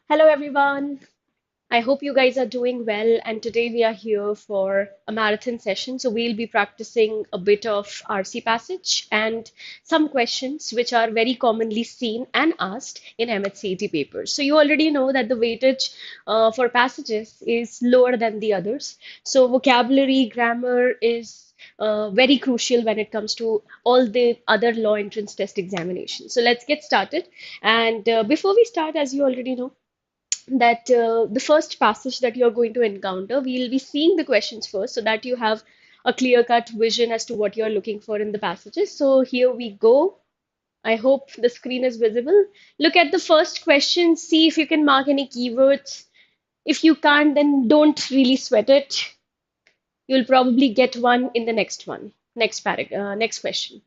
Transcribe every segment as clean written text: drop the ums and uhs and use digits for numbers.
Hello, everyone. I hope you guys are doing well. And today we are here for a marathon session. So we'll be practicing a bit of RC passage and some questions which are very commonly seen and asked in MHCET papers. So you already know that the weightage for passages is lower than the others. So vocabulary, grammar is very crucial when it comes to all the other law entrance test examinations. So let's get started. And before we start, as you already know, that the first passage that you're going to encounter, we'll be seeing the questions first so that you have a clear-cut vision as to what you're looking for in the passages. So here we go. I hope the screen is visible. Look at the first question, see if you can mark any keywords. If you can't, then don't really sweat it. You'll probably get one in the next one. Next question.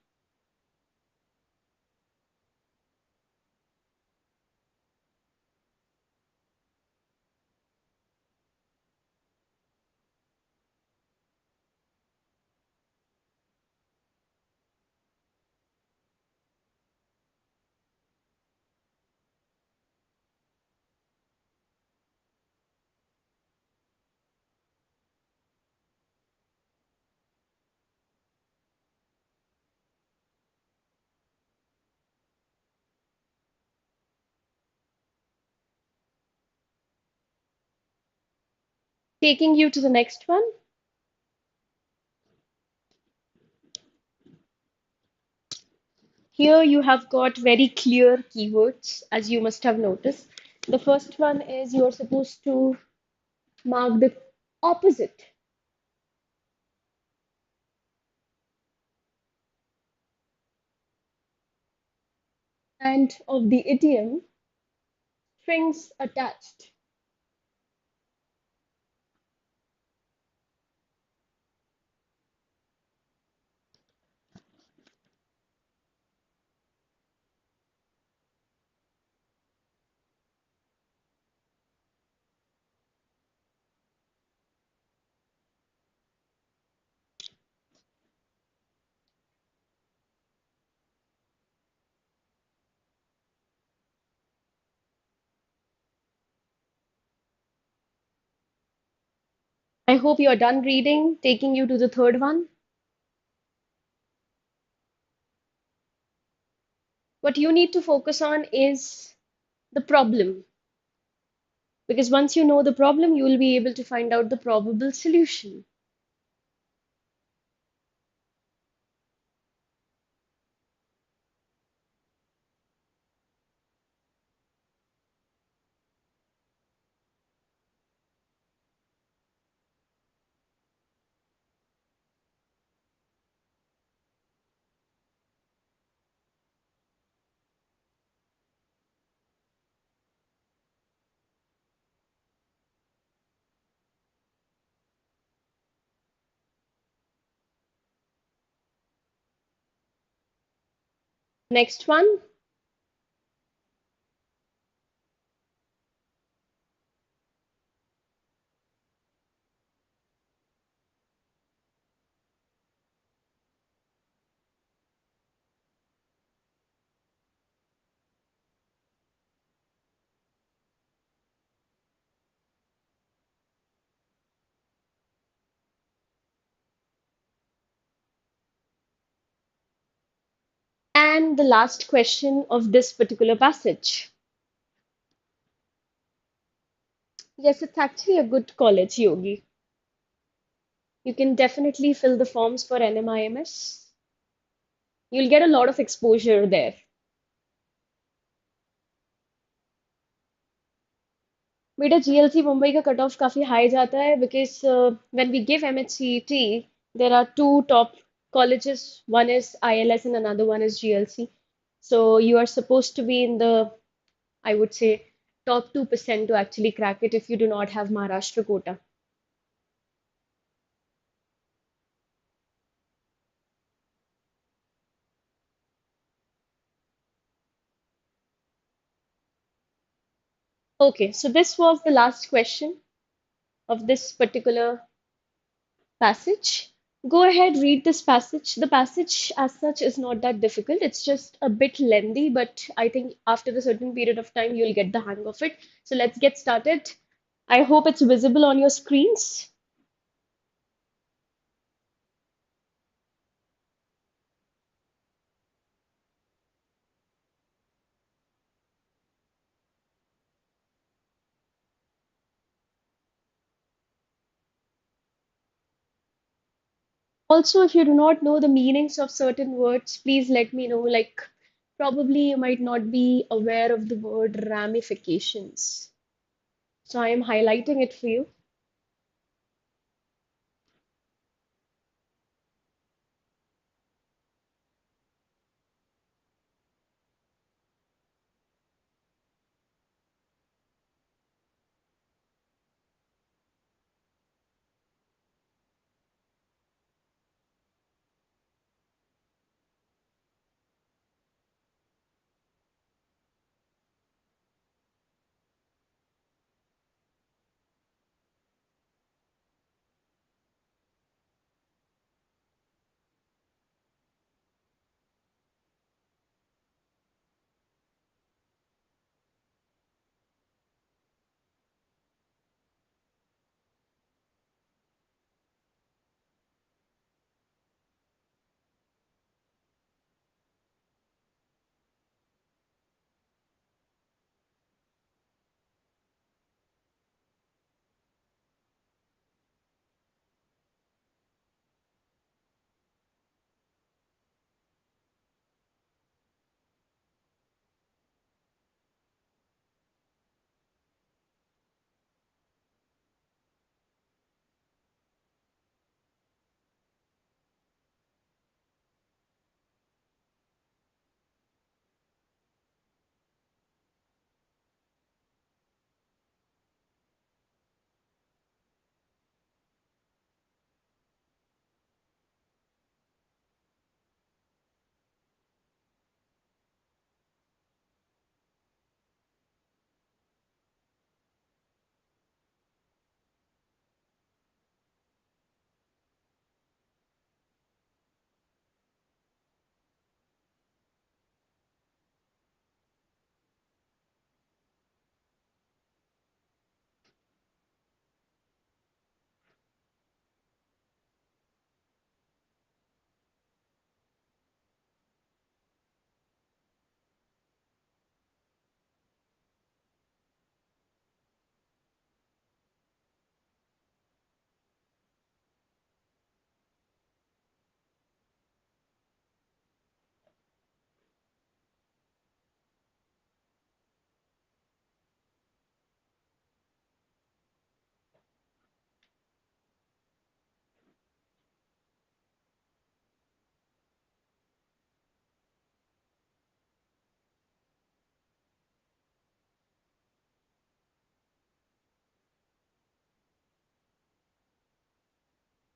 Taking you to the next one. Here you have got very clear keywords, as you must have noticed. The first one is you're supposed to mark the opposite. And of the idiom, strings attached. I hope you're done reading, taking you to the third one. What you need to focus on is the problem, because once you know the problem, you will be able to find out the probable solution. Next one. And the last question of this particular passage. Yes, it's actually a good college, Yogi. You can definitely fill the forms for NMIMS. You'll get a lot of exposure there. बेटा GLC Mumbai का cut off काफी high जाता है because when we give MHCET there are two top colleges, one is ILS and another one is GLC, so you are supposed to be in the, I would say, top 2% to actually crack it if you do not have Maharashtra quota. Okay, so this was the last question of this particular passage. Go ahead, read this passage. The passage as such is not that difficult. It's just a bit lengthy, but I think after a certain period of time, you'll get the hang of it. So let's get started. I hope it's visible on your screens. Also, if you do not know the meanings of certain words, please let me know. Like, probably you might not be aware of the word ramifications. So I am highlighting it for you.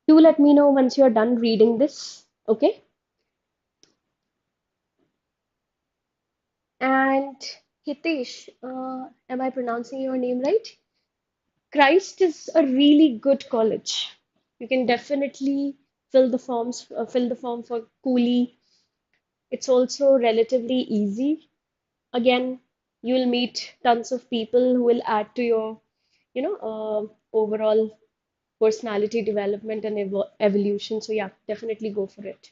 Do let me know once you're done reading this, okay? And Hitesh, am I pronouncing your name right? Christ is a really good college. You can definitely fill the form for Cooley. It's also relatively easy. Again, you'll meet tons of people who will add to your, overall personality development and evolution. So yeah, definitely go for it.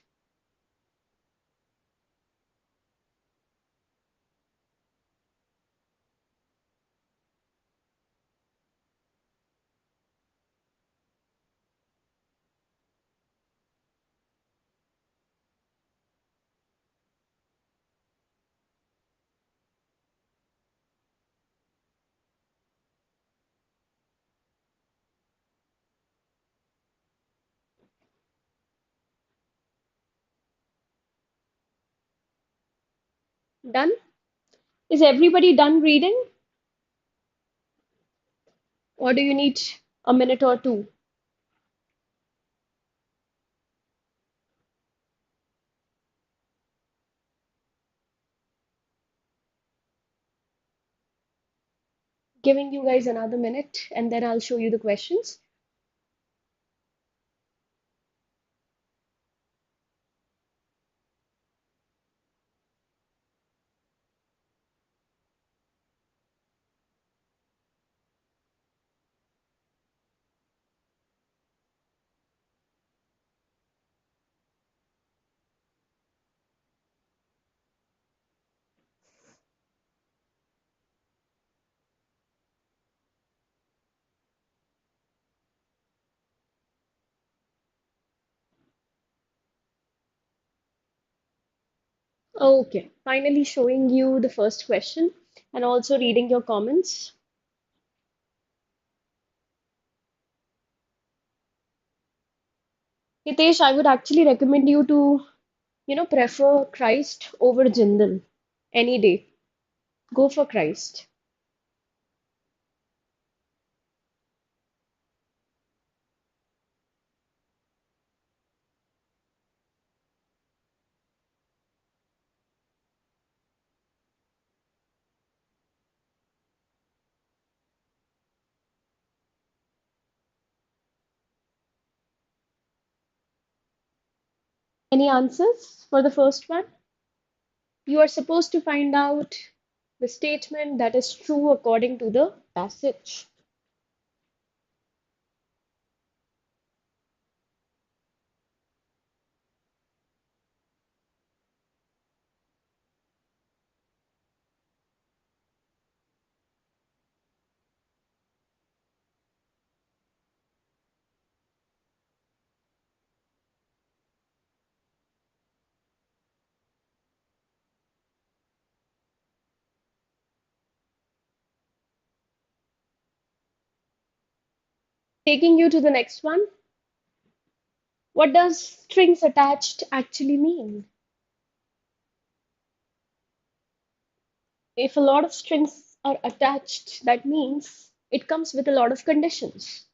Done? Is everybody done reading, or do you need a minute or two? Giving you guys another minute, and then I'll show you the questions. Okay, finally showing you the first question and also reading your comments. Hitesh, I would actually recommend you to, prefer Christ over Jindal any day. Go for Christ. Any answers for the first one? You are supposed to find out the statement that is true according to the passage. Taking you to the next one. What does strings attached actually mean? If a lot of strings are attached, that means it comes with a lot of conditions.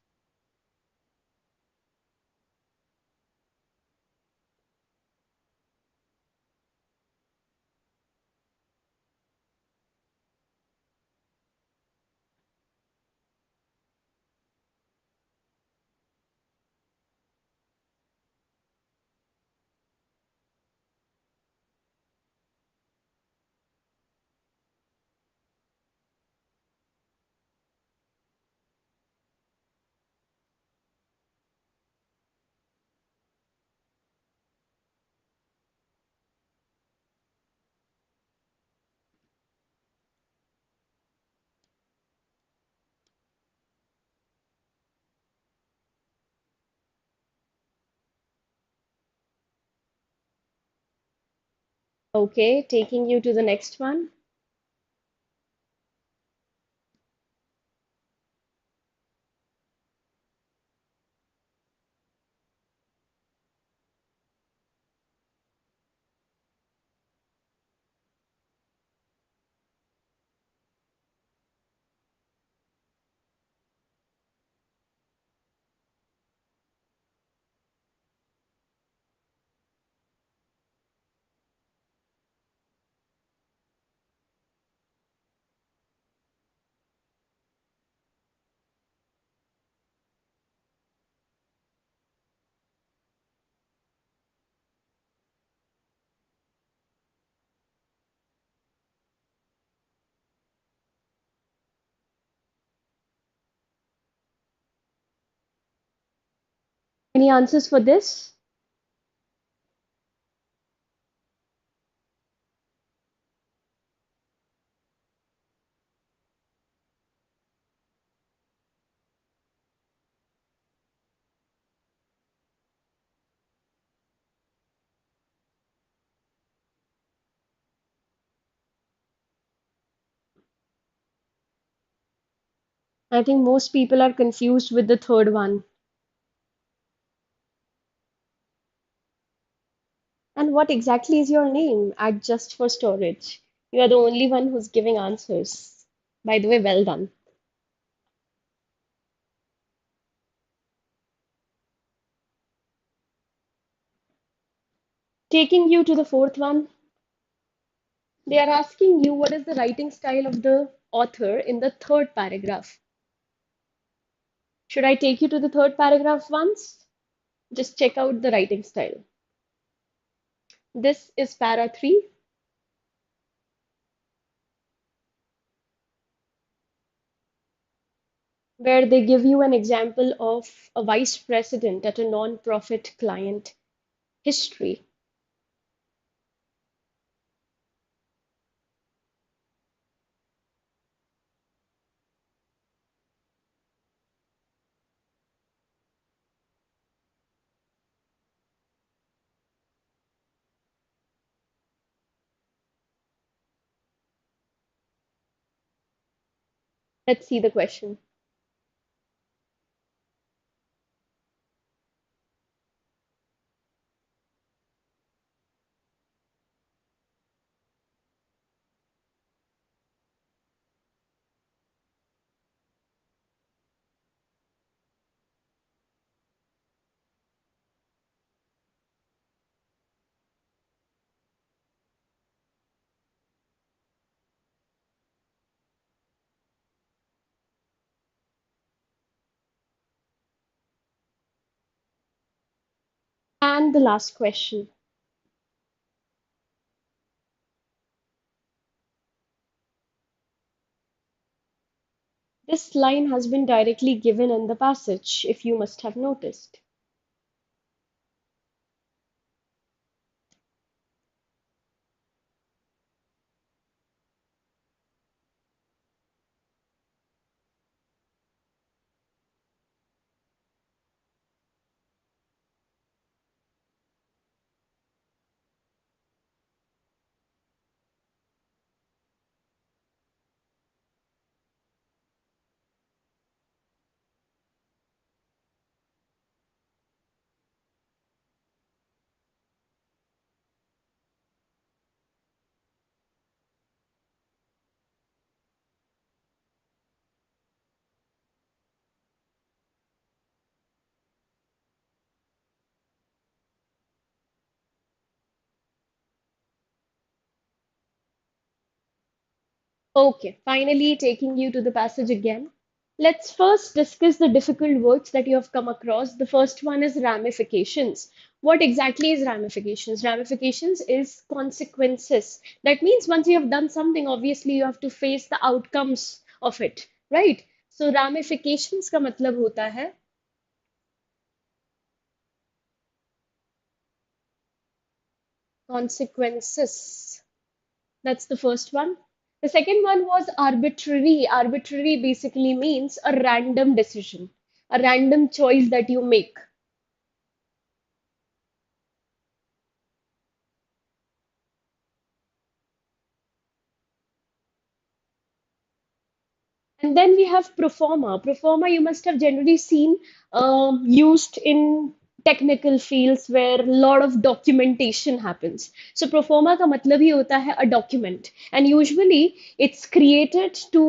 Okay, taking you to the next one. Any answers for this? I think most people are confused with the third one. And what exactly is your name at Just for Storage? You are the only one who's giving answers. By the way, well done. Taking you to the fourth one, they are asking you what is the writing style of the author in the third paragraph. Should I take you to the third paragraph once? Just check out the writing style. This is para 3, where they give you an example of a vice president at a non-profit client history. Let's see the question. And the last question. This line has been directly given in the passage, if you must have noticed. Okay, finally taking you to the passage again. Let's first discuss the difficult words that you have come across. The first one is ramifications. What exactly is ramifications? Ramifications is consequences. That means once you have done something, obviously you have to face the outcomes of it, right? So ramifications का मतलब होता है consequences. That's the first one. The second one was arbitrary. Arbitrary basically means a random decision, a random choice that you make. And then we have proforma. Proforma you must have generally seen used in technical fields where a lot of documentation happens. So proforma का मतलब ही होता है a document, and usually it's created to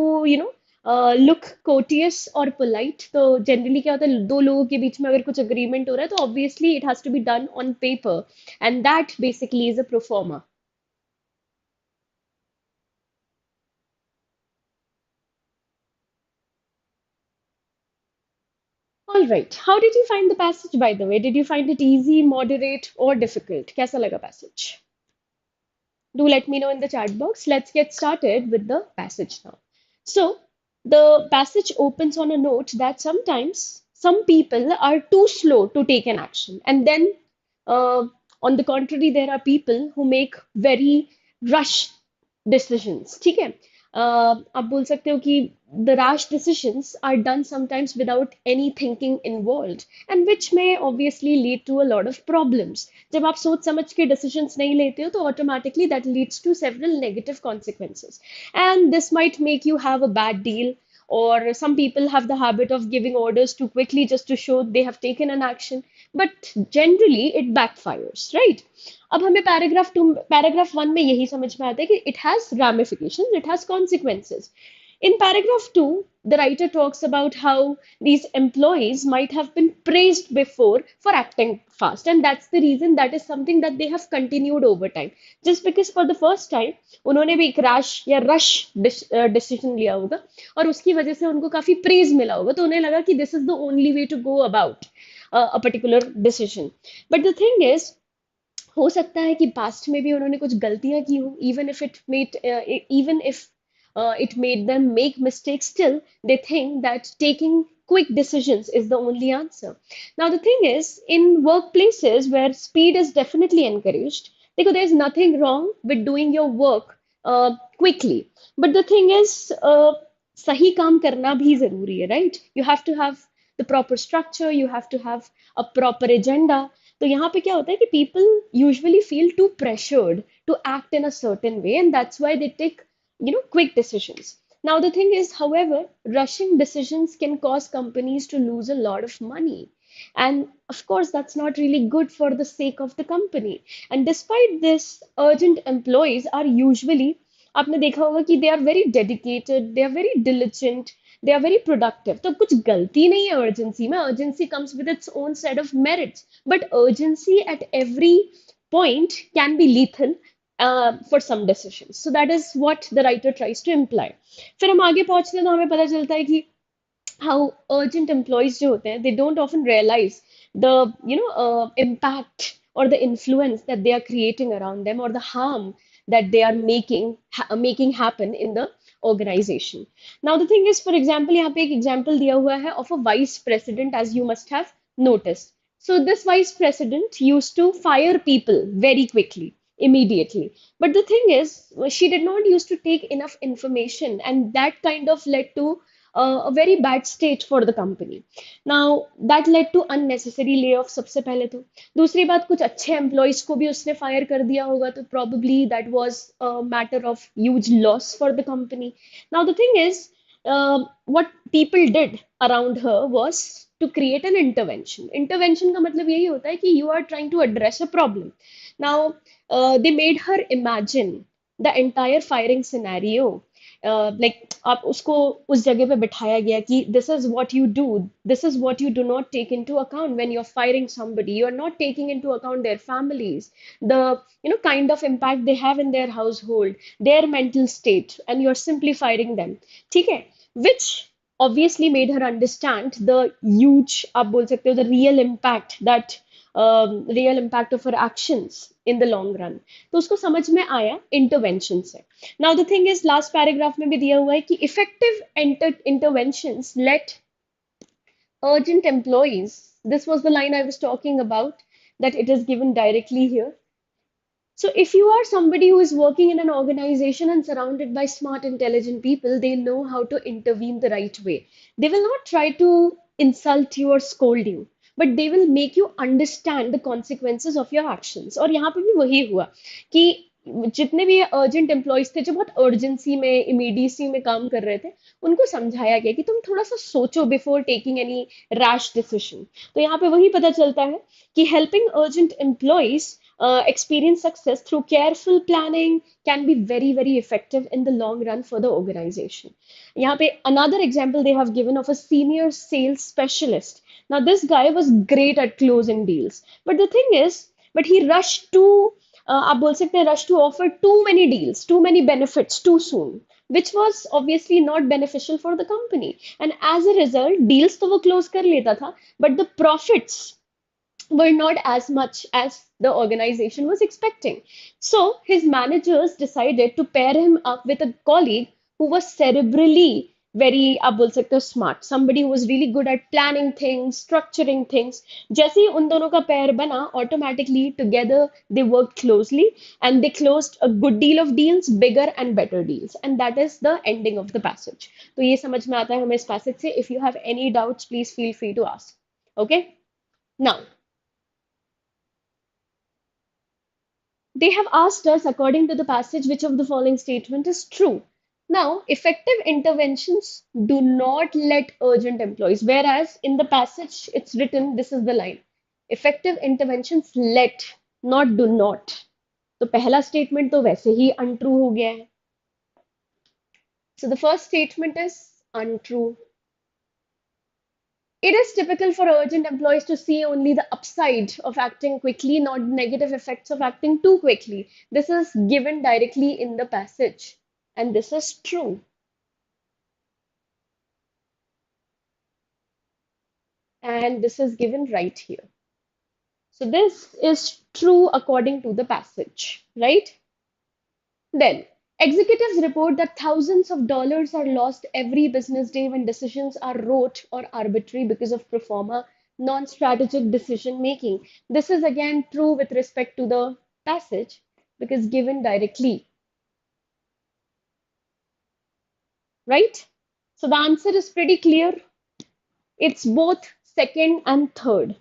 look courteous or polite. तो generally क्या होता है दो लोगों के बीच में अगर कुछ agreement हो रहा है तो obviously it has to be done on paper, and that basically is a proforma. All right. How did you find the passage, by the way? Did you find it easy, moderate, or difficult? कैसा लगा passage? Do let me know in the chat box. Let's get started with the passage now. So, the passage opens on a note that sometimes some people are too slow to take an action, and then, uh, on the contrary, there are people who make very rush decisions. ठीक है? आप बोल सकते हो कि the rash decisions are done sometimes without any thinking involved, and which may obviously lead to a lot of problems. जब आप सोच समझ के decisions नहीं लेते हो तो automatically that leads to several negative consequences, and this might make you have a bad deal, or some people have the habit of giving orders too quickly just to show they have taken an action, but generally it backfires, right? अब हमें paragraph one में यही समझ में आता है कि it has ramifications, it has consequences. In paragraph 2, the writer talks about how these employees might have been praised before for acting fast, and that's the reason that is something that they have continued over time. Just because for the first time उन्होंने भी एक rash या rush decision लिया होगा और उसकी वजह से उनको काफी praise मिला होगा, तो उन्हें लगा कि this is the only way to go about a particular decision. But the thing is, हो सकता है कि पास्ट में भी उन्होंने कुछ गलतियां की हो, even if it made them make mistakes, still they think that taking quick decisions is the only answer. Now the thing is, in workplaces where speed is definitely encouraged, because there's nothing wrong with doing your work quickly, but the thing is, सही काम करना भी जरूरी है, right? You have to have the proper structure, you have to have a proper agenda. तो यहाँ पे क्या होता है कि people usually feel too pressured to act in a certain way, and that's why they take quick decisions. Now, the thing is, however, rushing decisions can cause companies to lose a lot of money. And of course, that's not really good for the sake of the company. And despite this, urgent employees are usually, आपने देखा होगा कि they are very dedicated, they are very diligent, they are very productive. तो कुछ गलती नहीं है urgency में. Urgency comes with its own set of merits. But urgency at every point can be lethal for some decisions. So that is what the writer tries to imply. फिर हम आगे पहुंचते हैं तो हमें पता चलता है कि how urgent employees जो होते हैं they don't often realize the impact or the influence that they are creating around them or the harm that they are making happen in the organization. Now the thing is, for example, यहाँ पे एक example दिया हुआ है of a vice president, as you must have noticed. So this vice president used to fire people very quickly, immediately. But the thing is, she did not used to take enough information, and that kind of led to a very bad state for the company. Now that led to unnecessary layoff सबसे पहले तो. दूसरी बात, कुछ अच्छे employees को भी उसने fire कर दिया होगा, तो probably that was a matter of huge loss for the company. Now the thing is, what people did around her was to create an intervention. Intervention का मतलब यही होता है कि you are trying to address a problem. Now they made her imagine the entire firing scenario. Like आप उसको उस जगह पे बिठाया गया कि this is what you do not take into account when you're firing somebody. You are not taking into account their families, the kind of impact they have in their household, their mental state, and you're simply firing them. ठीक है? Which obviously made her understand the huge, आप बोल सकते हो, the real impact of her actions in the long run. तो उसको समझ में आया intervention से. Now the thing is, last paragraph में भी दिया हुआ है कि effective interventions let urgent employees. This was the line I was talking about, that it is given directly here. So if you are somebody who is working in an organization and surrounded by smart, intelligent people, they know how to intervene the right way. They will not try to insult you or scold you, but they will make you understand the consequences of your actions. और यहाँ पे भी वही हुआ कि जितने भी urgent employees थे जो बहुत अर्जेंसी में इमीडिएसी में काम कर रहे थे, उनको समझाया गया कि तुम थोड़ा सा सोचो before taking any rash decision. तो यहाँ पे वही पता चलता है कि helping urgent employees experience success through careful planning can be very, very effective in the long run for the organization. यहाँ पे another example they have given of a senior sales specialist. Now this guy was great at closing deals, but the thing is, but he rushed to आप बोल सकते हैं rush to offer too many deals, too many benefits too soon, which was obviously not beneficial for the company. And as a result, deals तो वो close कर लेता था, but the profits were not as much as the organization was expecting. So his managers decided to pair him up with a colleague who was cerebrally very, आप बोल सकते हो, smart, somebody who was really good at planning things, structuring things. जैसे ही उन दोनों का pair बना, automatically together they worked closely and they closed a good deal of deals, bigger and better deals. And that is the ending of the passage. तो ये समझ में आता है हमें इस passage से. If you have any doubts, please feel free to ask. Okay? Now, they have asked us, according to the passage, which of the following statement is true. Now, effective interventions do not let urgent employees, whereas in the passage it's written, this is the line, effective interventions let, not do not. तो पहला statement तो वैसे ही untrue हो गया है. So the first statement is untrue. It is typical for urgent employees to see only the upside of acting quickly, not negative effects of acting too quickly. This is given directly in the passage, and this is true. And this is given right here. So this is true according to the passage, right? Then, executives report that thousands of dollars are lost every business day when decisions are rote or arbitrary because of pro forma non-strategic decision making. This is again true with respect to the passage because given directly, right? So the answer is pretty clear. It's both second and third.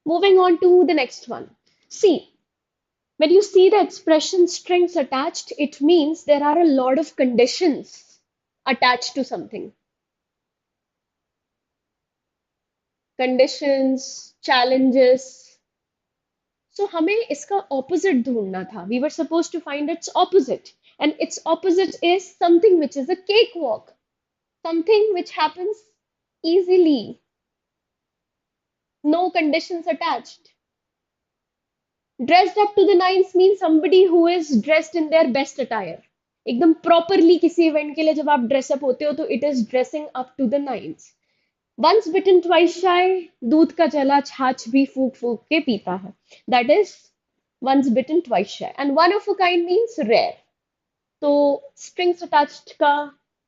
Moving on to the next one. See, when you see the expression strings attached, it means there are a lot of conditions attached to something. Conditions, challenges. So हमें इसका opposite ढूंढना था. We were supposed to find its opposite. And its opposite is something which is a cakewalk. Something which happens easily. No conditions attached. Dressed up to the nines means somebody who is dressed in their best attire. एकदम properly किसी event के लिए जब आप dress up होते हो तो it is dressing up to the nines. Once bitten twice shy, दूध का जला छाछ भी फूक फूक के पीता है. That is once bitten twice shy. And one of a kind means rare. तो strings attached का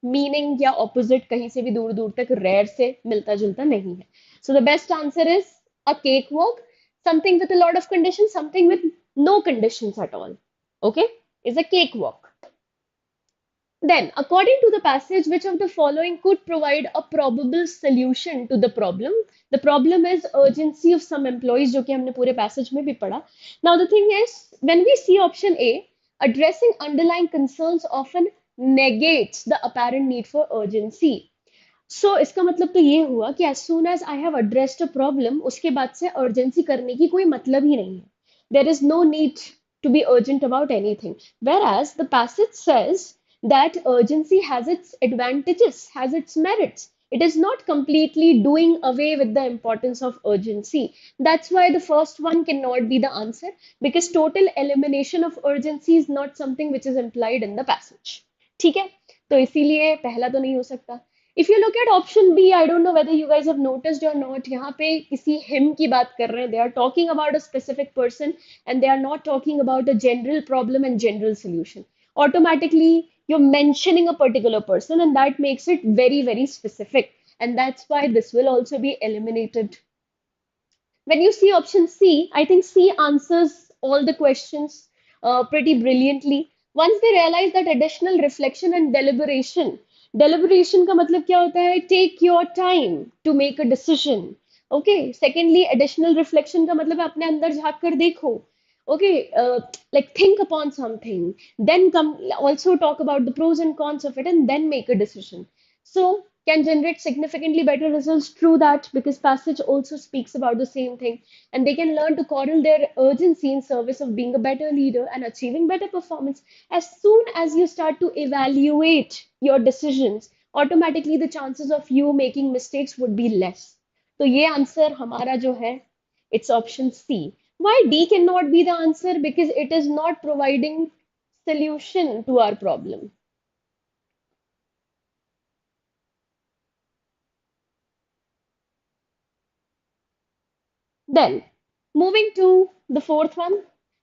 मीनिंग या ऑपोजिट कहीं से भी दूर दूर तक रेयर से मिलता जुलता नहीं है. So the best answer is a cake walk, something with a lot of condition, something with no conditions at all. Okay, is a cake walk. Then, according to the passage, which of the following could provide a probable solution to the problem? The problem is urgency of some employees, जो कि हमने पूरे passage में भी पढ़ा. Now, the thing is, when we see option A, addressing underlying concerns often negates the apparent need for urgency. So, इसका मतलब तो ये हुआ कि as soon as I have addressed a problem, उसके बाद से urgency करने की कोई मतलब ही नहीं है. There is no need to be urgent about anything. Whereas the passage says that urgency has its advantages, has its merits. It is not completely doing away with the importance of urgency. That's why the first one cannot be the answer, because total elimination of urgency is not something which is implied in the passage. ठीक है, तो इसीलिए पहला तो नहीं हो सकता. If you look at option B, I don't know whether you guys have noticed or not, यहाँ पे किसी him की बात कर रहे हैं. They are talking about a specific person and they are not talking about a general problem and general solution. Automatically, you're mentioning a particular person and that makes it very, very specific. And that's why this will also be eliminated. When you see option C, I think C answers all the questions pretty brilliantly. Once they realize that additional reflection and deliberation का मतलब क्या होता है? Take your time to make a decision. Okay. Secondly, additional reflection का मतलब है अपने अंदर झांक कर देखो. Okay, like think upon something, then come also talk about the pros and cons of it, and then make a decision. So can generate significantly better results. True that, because passage also speaks about the same thing, and they can learn to correl their urgency in service of being a better leader and achieving better performance. As soon as you start to evaluate your decisions, automatically the chances of you making mistakes would be less. तो ये answer हमारा जो है, it's option C. Why D cannot be the answer? Because it is not providing solution to our problem. Then, moving to the fourth one.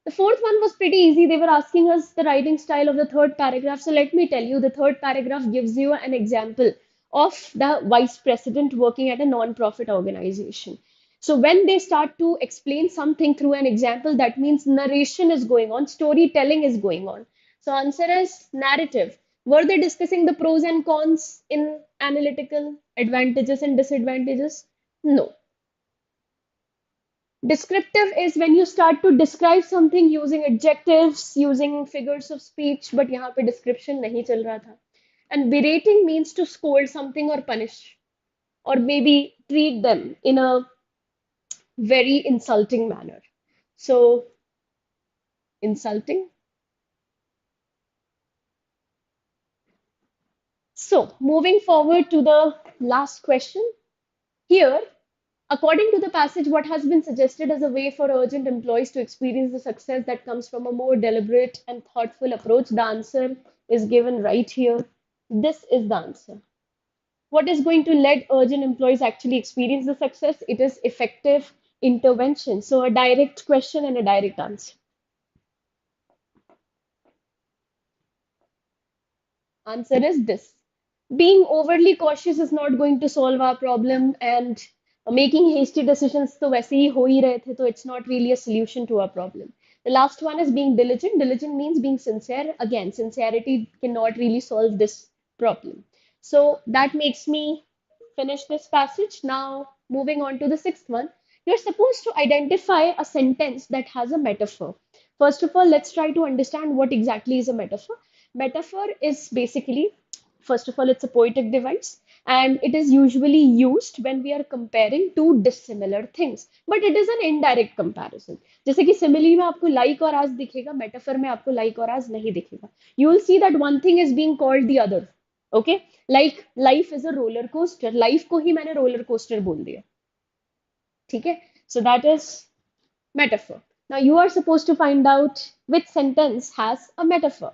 The fourth one was pretty easy. They were asking us the writing style of the third paragraph. So let me tell you, the third paragraph gives you an example of the vice president working at a non-profit organization. So when they start to explain something through an example, that means narration is going on, storytelling is going on. So answer is narrative. Were they discussing the pros and cons in analytical advantages and disadvantages? No. Descriptive is when you start to describe something using adjectives, using figures of speech, but यहाँ पे description नहीं चल रहा था. And berating means to scold something or punish, or maybe treat them in a very insulting manner. So, insulting. So, moving forward to the last question. Here, according to the passage, what has been suggested as a way for urgent employees to experience the success that comes from a more deliberate and thoughtful approach? The answer is given right here. This is the answer. What is going to let urgent employees actually experience the success? It is effective intervention. So, a direct question and a direct answer. Answer is this. Being overly cautious is not going to solve our problem, and making hasty decisions तो वैसे ही हो ही रहे थे, तो it's not really a solution to our problem. The last one is being diligent. Diligent means being sincere. Again, sincerity cannot really solve this problem. So that makes me finish this passage. Now, moving on to the sixth one. You're supposed to identify a sentence that has a metaphor. First of all, let's try to understand what exactly is a metaphor. Metaphor is basically First of all, it's a poetic device, and it is usually used when we are comparing two dissimilar things. But it is an indirect comparison. जैसे कि simile में आपको like और as दिखेगा, metaphor में आपको like और as नहीं दिखेगा. You will see that one thing is being called the other. Okay? Like life is a roller coaster. Life को ही मैंने roller coaster बोल दिया. ठीक है? So that is metaphor. Now you are supposed to find out which sentence has a metaphor.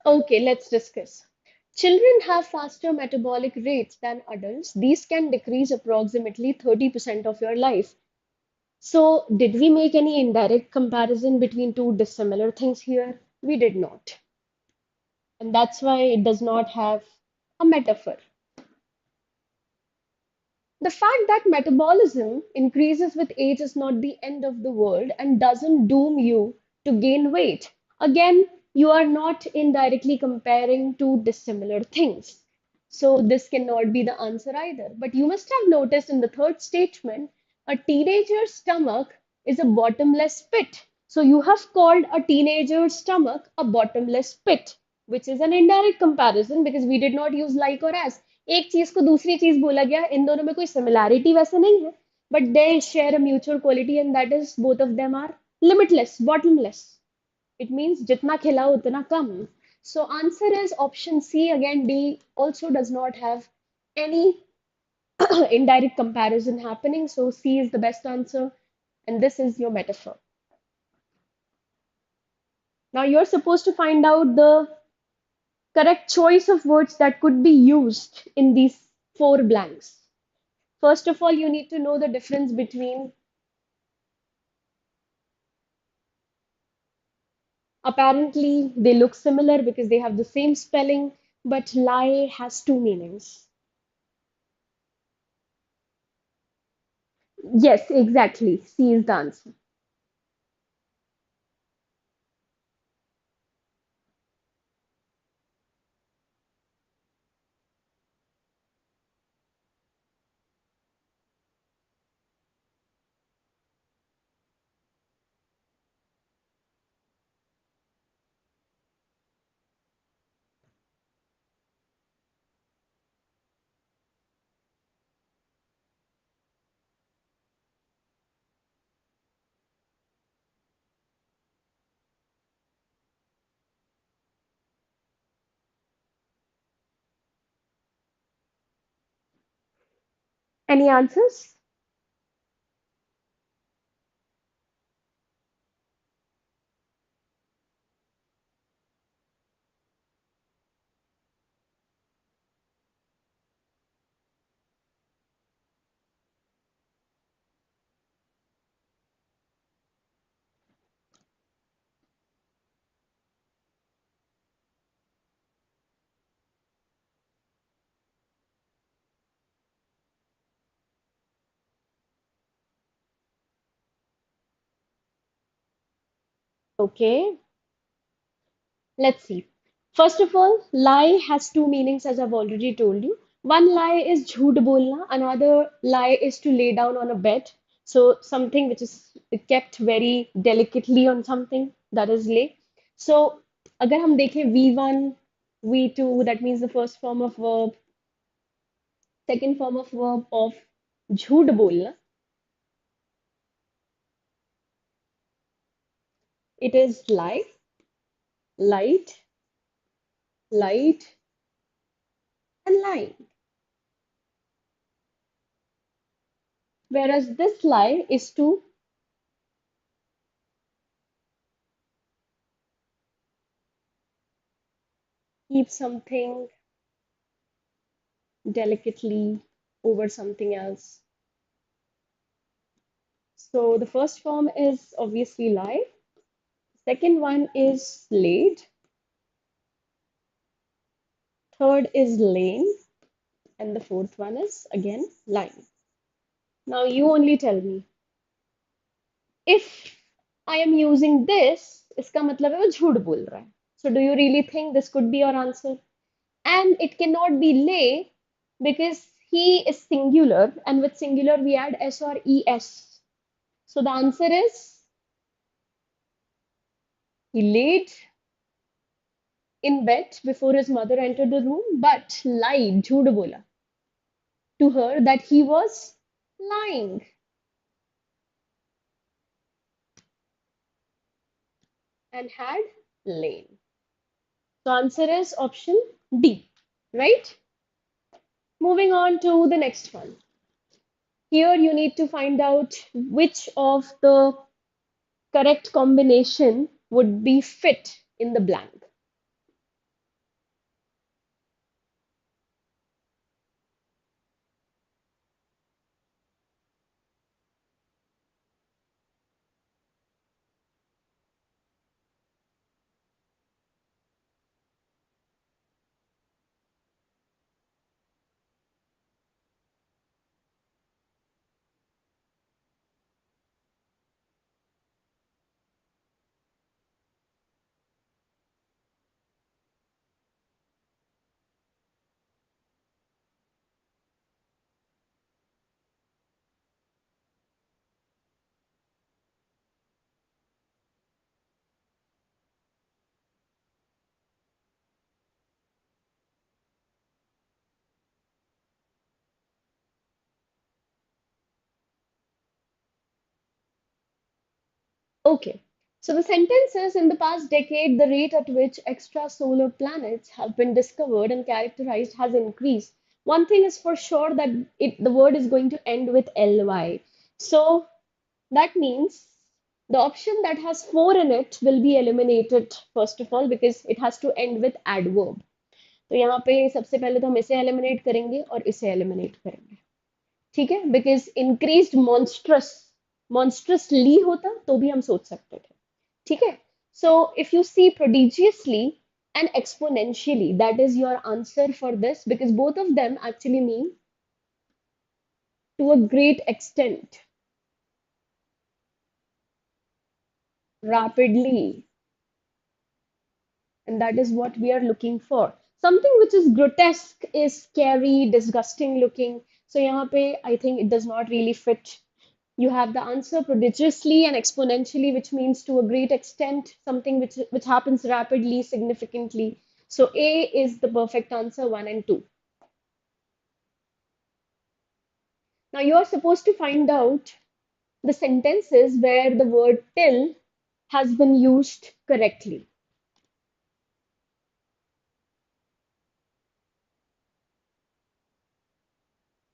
Okay, let's discuss. Children have faster metabolic rates than adults. These can decrease approximately 30% of your life. So, did we make any indirect comparison between two dissimilar things here? We did not. And that's why it does not have a metaphor. The fact that metabolism increases with age is not the end of the world and doesn't doom you to gain weight. Again, you are not indirectly comparing two dissimilar things. So, this cannot be the answer either. But you must have noticed in the third statement, a teenager's stomach is a bottomless pit. So, you have called a teenager's stomach a bottomless pit, which is an indirect comparison because we did not use like or as. एक चीज को दूसरी चीज बोला गया, इन दोनों में कोई सिमिलैरिटी वैसे नहीं है, but they share a mutual quality and that is both of them are limitless, bottomless. It means जितना खिलाओ उतना कम. So answer is option C. Again, D also does not have any indirect comparison happening. So C is the best answer, and this is your metaphor. Now you're supposed to find out the correct choice of words that could be used in these four blanks. First of all, you need to know the difference between apparently they look similar because they have the same spelling, but lie has two meanings. Yes, exactly. C is the answer. Any answers? Okay, let's see. First of all, lie has two meanings as I've already told you. One lie is jhoot bolna, another lie is to lay down on a bed. So something which is kept very delicately on something that is lay. So अगर हम देखें V1, V2, that means the first form of verb, second form of verb of झूठ बोलना, it is lie, light, light, and lying. Whereas this lie is to keep something delicately over something else. So the first form is obviously lie. Second one is laid. Third is lane. And the fourth one is again line. Now you only tell me if I am using this, इसका मतलब है वो झूठ बोल रहा है. So do you really think this could be your answer? And it cannot be lay because he is singular, and with singular we add s or es. So the answer is he laid in bed before his mother entered the room, but lied, झूठ बोला, to her that he was lying and had lain. So answer is option D, right? Moving on to the next one. Here you need to find out which of the correct combination would be fit in the blank. Okay. So the sentence is in the past decade, the rate at which extrasolar planets have been discovered and characterized has increased. One thing is for sure that the word is going to end with ly. So that means the option that has four in it will be eliminated first of all because it has to end with adverb. तो यहाँ पे सबसे पहले तो हम इसे eliminate करेंगे और इसे एलिमिनेट करेंगे. ठीक है, बिकॉज इंक्रीज्ड मॉन्स्ट्रसली होता तो भी हम सोच सकते थे. ठीक है. So if you see prodigiously and exponentially, that is your answer for this because both of them actually mean to a great extent, rapidly, and that is what we are looking for. Something which is grotesque is scary, disgusting looking. So यहाँ पे I think it does not really fit. You have the answer prodigiously and exponentially, which means to a great extent, something which happens rapidly, significantly. So A is the perfect answer, 1 and 2. Now you are supposed to find out the sentences where the word till has been used correctly.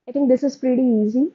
I think this is pretty easy.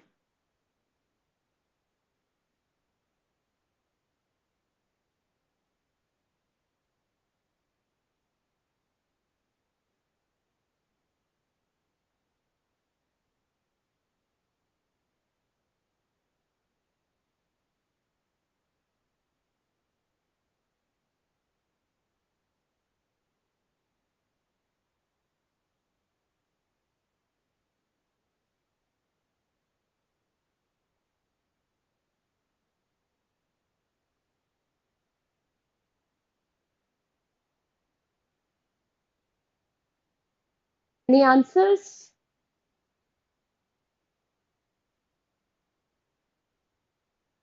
Any answers?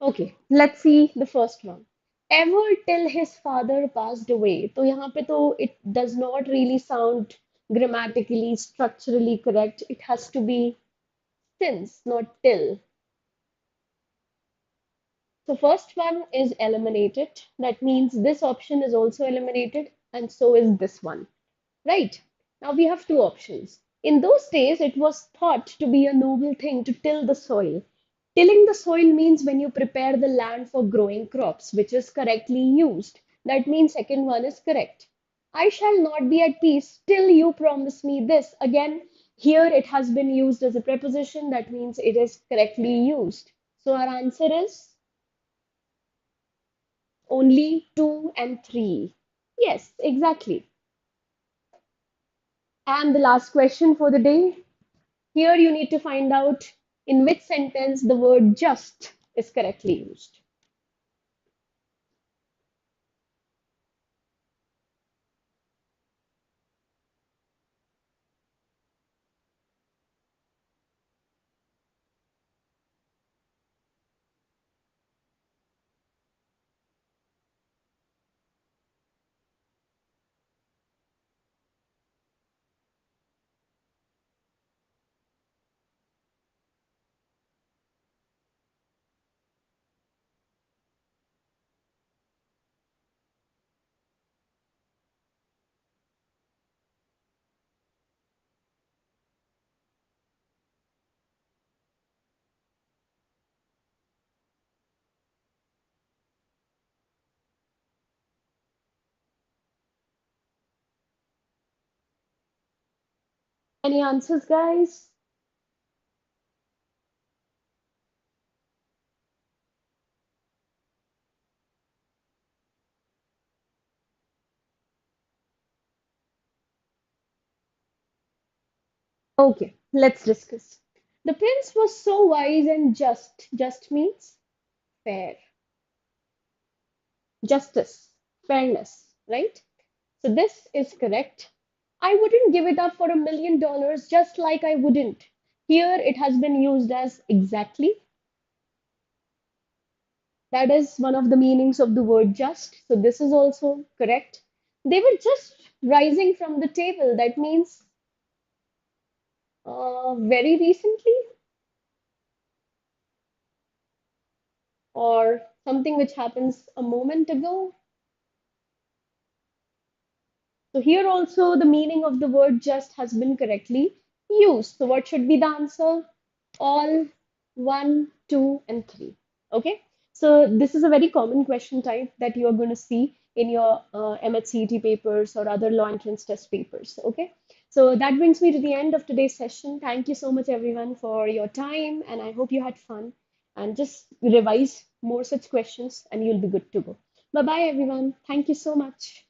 Okay, let's see the first one. Ever till his father passed away. तो यहाँ पे तो it does not really sound grammatically, structurally correct. It has to be since, not till. So first one is eliminated. That means this option is also eliminated, and so is this one. Right? Now we have two options. In those days, it was thought to be a noble thing to till the soil. Tilling the soil means when you prepare the land for growing crops, which is correctly used. That means second one is correct. I shall not be at peace till you promise me this. Again, here it has been used as a preposition. That means it is correctly used. So our answer is Only 2 and 3. Yes, exactly. And the last question for the day. Here you need to find out in which sentence the word just is correctly used. Any answers, guys? Okay, let's discuss. The prince was so wise and just. Just means fair, justice, fairness, right? So this is correct. I wouldn't give it up for $1 million, just like I wouldn't. Here it has been used as exactly. That is one of the meanings of the word just. So this is also correct. They were just rising from the table. That means very recently, or something which happens a moment ago. So here also the meaning of the word just has been correctly used. So what should be the answer? All, one, two, and three. Okay. So this is a very common question type that you are going to see in your MHCET papers or other law entrance test papers. Okay. So that brings me to the end of today's session. Thank you so much, everyone, for your time, and I hope you had fun. And just revise more such questions, and you'll be good to go. Bye bye, everyone. Thank you so much.